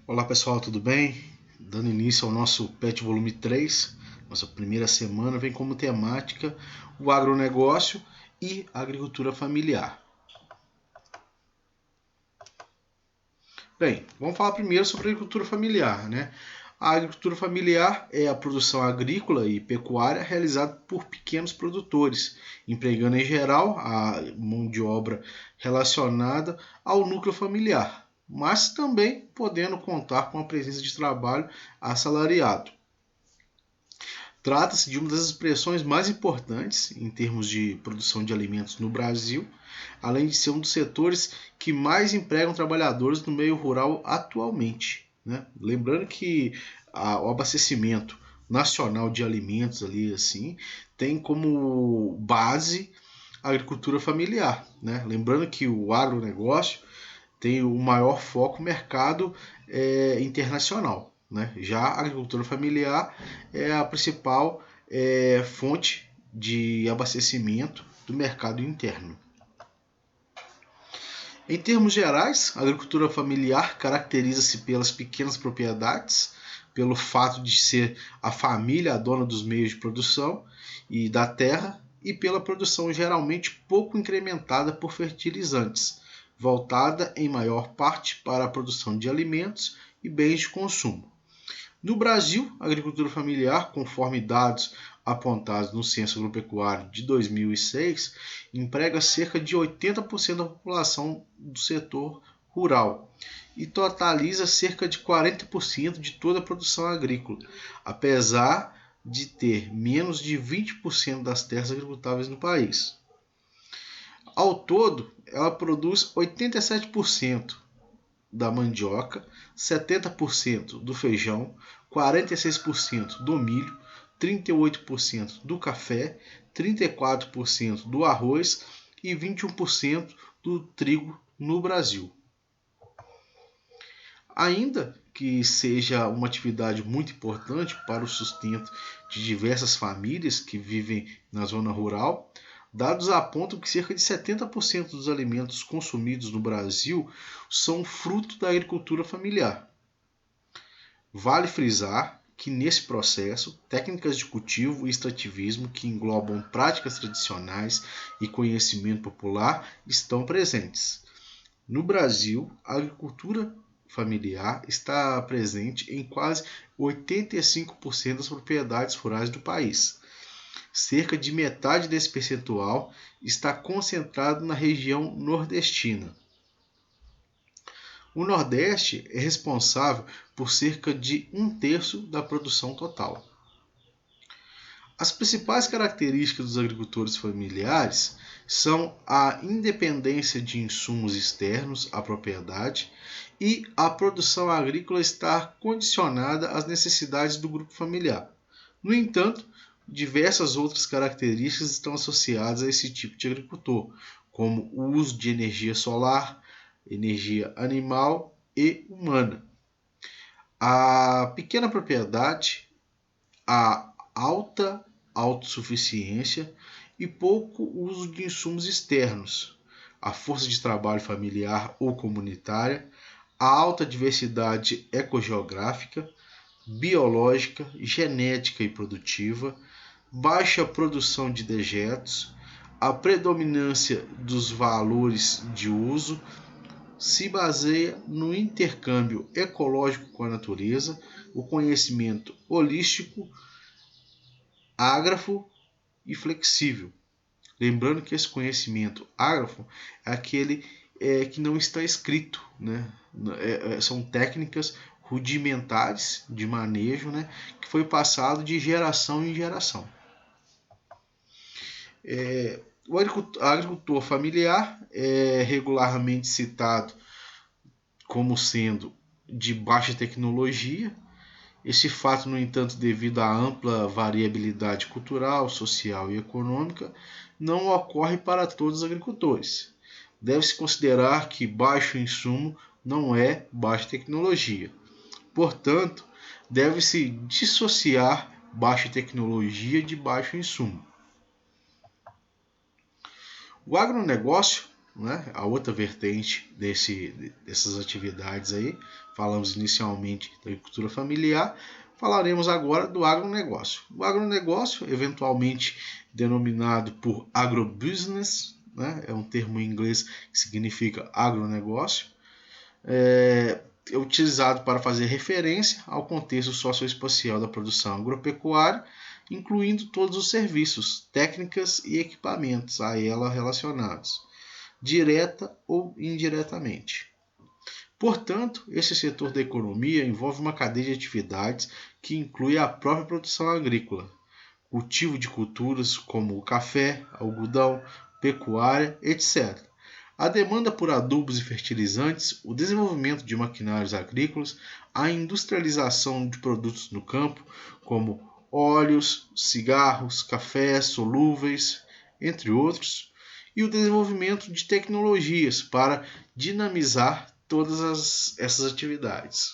Olá pessoal, tudo bem? Dando início ao nosso PET Volume 3, nossa primeira semana vem como temática o agronegócio e a agricultura familiar. Bem, vamos falar primeiro sobre a agricultura familiar, né? A agricultura familiar é a produção agrícola e pecuária realizada por pequenos produtores, empregando em geral a mão de obra relacionada ao núcleo familiar, mas também podendo contar com a presença de trabalho assalariado. Trata-se de uma das expressões mais importantes em termos de produção de alimentos no Brasil, além de ser um dos setores que mais empregam trabalhadores no meio rural atualmente, né? Lembrando que o abastecimento nacional de alimentos ali assim tem como base a agricultura familiar, né? Lembrando que o agronegócio tem o maior foco no mercado internacional. Né? Já a agricultura familiar é a principal fonte de abastecimento do mercado interno. Em termos gerais, a agricultura familiar caracteriza-se pelas pequenas propriedades, pelo fato de ser a família a dona dos meios de produção e da terra, e pela produção geralmente pouco incrementada por fertilizantes, voltada em maior parte para a produção de alimentos e bens de consumo. No Brasil, a agricultura familiar, conforme dados apontados no Censo Agropecuário de 2006, emprega cerca de 80% da população do setor rural e totaliza cerca de 40% de toda a produção agrícola, apesar de ter menos de 20% das terras agricultáveis no país. Ao todo, ela produz 87% da mandioca, 70% do feijão, 46% do milho, 38% do café, 34% do arroz e 21% do trigo no Brasil. Ainda que seja uma atividade muito importante para o sustento de diversas famílias que vivem na zona rural, dados apontam que cerca de 70% dos alimentos consumidos no Brasil são fruto da agricultura familiar. Vale frisar que nesse processo, técnicas de cultivo e extrativismo que englobam práticas tradicionais e conhecimento popular estão presentes. No Brasil, a agricultura familiar está presente em quase 85% das propriedades rurais do país. Cerca de metade desse percentual está concentrado na região nordestina. O Nordeste é responsável por cerca de 1/3 da produção total. As principais características dos agricultores familiares são a independência de insumos externos à propriedade e a produção agrícola estar condicionada às necessidades do grupo familiar. No entanto, diversas outras características estão associadas a esse tipo de agricultor, como o uso de energia solar, energia animal e humana. A pequena propriedade, a alta autossuficiência e pouco uso de insumos externos, a força de trabalho familiar ou comunitária, a alta diversidade ecogeográfica, biológica, genética e produtiva, baixa produção de dejetos, a predominância dos valores de uso se baseia no intercâmbio ecológico com a natureza, o conhecimento holístico, ágrafo e flexível. Lembrando que esse conhecimento ágrafo é aquele que não está escrito, né? São técnicas rudimentares de manejo, né? Que foi passado de geração em geração. O agricultor familiar é regularmente citado como sendo de baixa tecnologia. Esse fato, no entanto, devido à ampla variabilidade cultural, social e econômica, não ocorre para todos os agricultores. Deve-se considerar que baixo insumo não é baixa tecnologia. Portanto, deve-se dissociar baixa tecnologia de baixo insumo. O agronegócio né, a outra vertente dessas atividades aí. Falamos inicialmente da agricultura familiar, falaremos agora do agronegócio. O agronegócio, eventualmente denominado por agrobusiness, né, é um termo em inglês que significa agronegócio, é utilizado para fazer referência ao contexto socioespacial da produção agropecuária, incluindo todos os serviços, técnicas e equipamentos a ela relacionados, direta ou indiretamente. Portanto, esse setor da economia envolve uma cadeia de atividades que inclui a própria produção agrícola, cultivo de culturas como o café, algodão, pecuária, etc. A demanda por adubos e fertilizantes, o desenvolvimento de maquinários agrícolas, a industrialização de produtos no campo, como óleos, cigarros, cafés solúveis, entre outros, e o desenvolvimento de tecnologias para dinamizar todas essas atividades.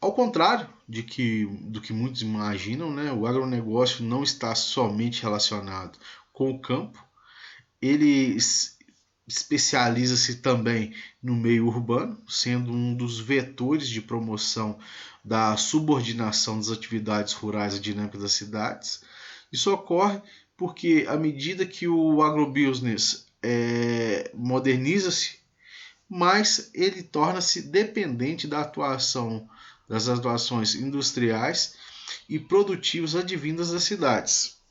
Ao contrário do que muitos imaginam, né, o agronegócio não está somente relacionado com o campo, ele especializa-se também no meio urbano, sendo um dos vetores de promoção da subordinação das atividades rurais à dinâmica das cidades. Isso ocorre porque, à medida que o agrobusiness moderniza-se, mas ele torna-se dependente das atuações industriais e produtivas advindas das cidades.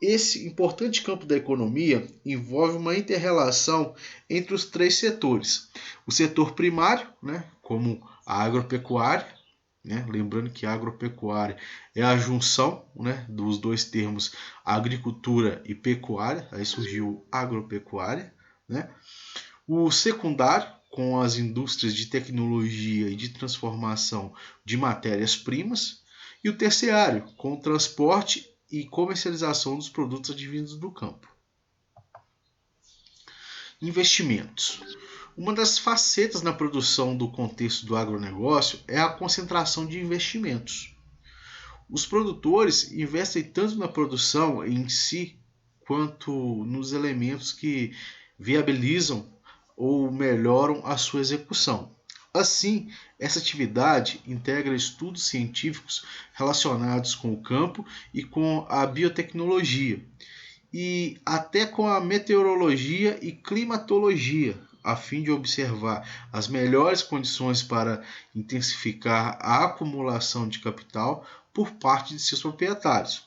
Esse importante campo da economia envolve uma inter-relação entre os três setores. O setor primário, né, como a agropecuária, né, lembrando que a agropecuária é a junção, né, dos dois termos agricultura e pecuária, aí surgiu agropecuária, né? O secundário, com as indústrias de tecnologia e de transformação de matérias-primas, e o terciário, com o transporte e comercialização dos produtos advindos do campo. Investimentos. Uma das facetas na produção do contexto do agronegócio é a concentração de investimentos. Os produtores investem tanto na produção em si, quanto nos elementos que viabilizam ou melhoram a sua execução. Assim, essa atividade integra estudos científicos relacionados com o campo e com a biotecnologia, e até com a meteorologia e climatologia, a fim de observar as melhores condições para intensificar a acumulação de capital por parte de seus proprietários.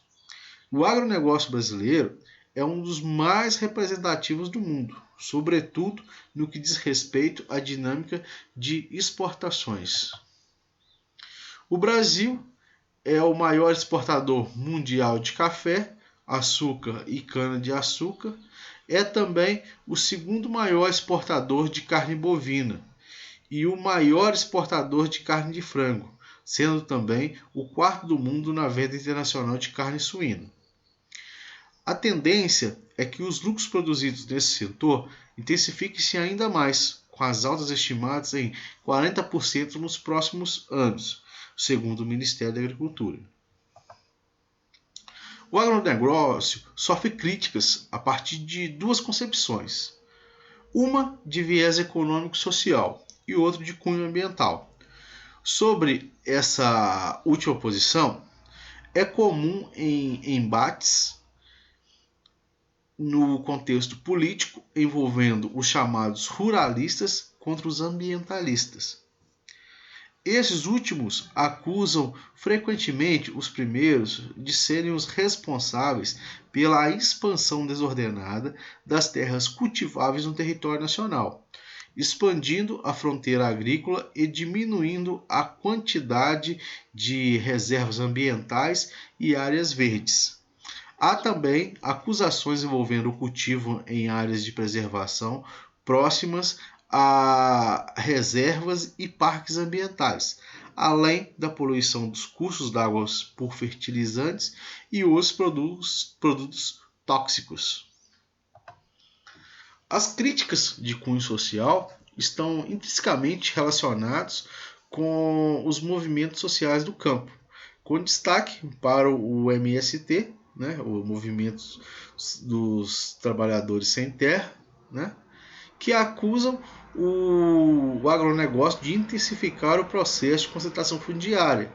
O agronegócio brasileiro é um dos mais representativos do mundo, sobretudo no que diz respeito à dinâmica de exportações. O Brasil é o maior exportador mundial de café, açúcar e cana-de-açúcar. É também o segundo maior exportador de carne bovina e o maior exportador de carne de frango, sendo também o quarto do mundo na venda internacional de carne suína. A tendência é que os lucros produzidos nesse setor intensifiquem-se ainda mais, com as altas estimadas em 40% nos próximos anos, segundo o Ministério da Agricultura. O agronegócio sofre críticas a partir de duas concepções, uma de viés econômico-social e outra de cunho ambiental. Sobre essa última posição, é comum em embates no contexto político envolvendo os chamados ruralistas contra os ambientalistas. Esses últimos acusam frequentemente os primeiros de serem os responsáveis pela expansão desordenada das terras cultiváveis no território nacional, expandindo a fronteira agrícola e diminuindo a quantidade de reservas ambientais e áreas verdes. Há também acusações envolvendo o cultivo em áreas de preservação próximas a reservas e parques ambientais, além da poluição dos cursos d'água por fertilizantes e outros produtos tóxicos. As críticas de cunho social estão intrinsecamente relacionadas com os movimentos sociais do campo, com destaque para o MST, né, o movimento dos trabalhadores sem terra, né, que acusam o agronegócio de intensificar o processo de concentração fundiária,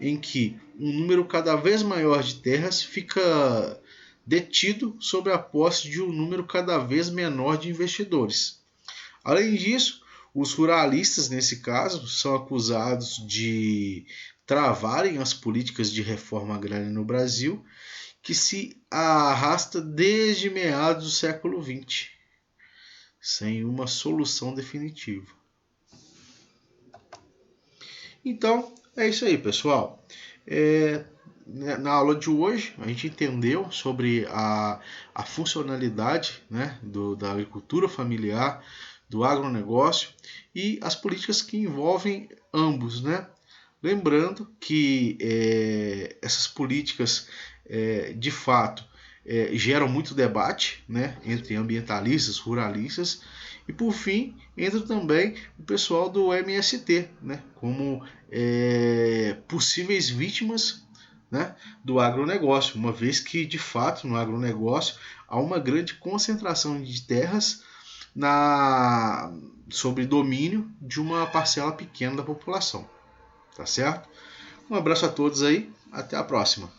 em que um número cada vez maior de terras fica detido sob a posse de um número cada vez menor de investidores. Além disso, os ruralistas, nesse caso, são acusados de travarem as políticas de reforma agrária no Brasil, que se arrasta desde meados do século XX, sem uma solução definitiva. Então, é isso aí, pessoal. Na aula de hoje, a gente entendeu sobre a funcionalidade, né, da agricultura familiar, do agronegócio e as políticas que envolvem ambos, né? Lembrando que essas políticas, de fato, geram muito debate, né, entre ambientalistas, ruralistas, e por fim entra também o pessoal do MST, né, como possíveis vítimas, né, do agronegócio, uma vez que de fato no agronegócio há uma grande concentração de terras sobre domínio de uma parcela pequena da população. Tá certo? Um abraço a todos aí, até a próxima.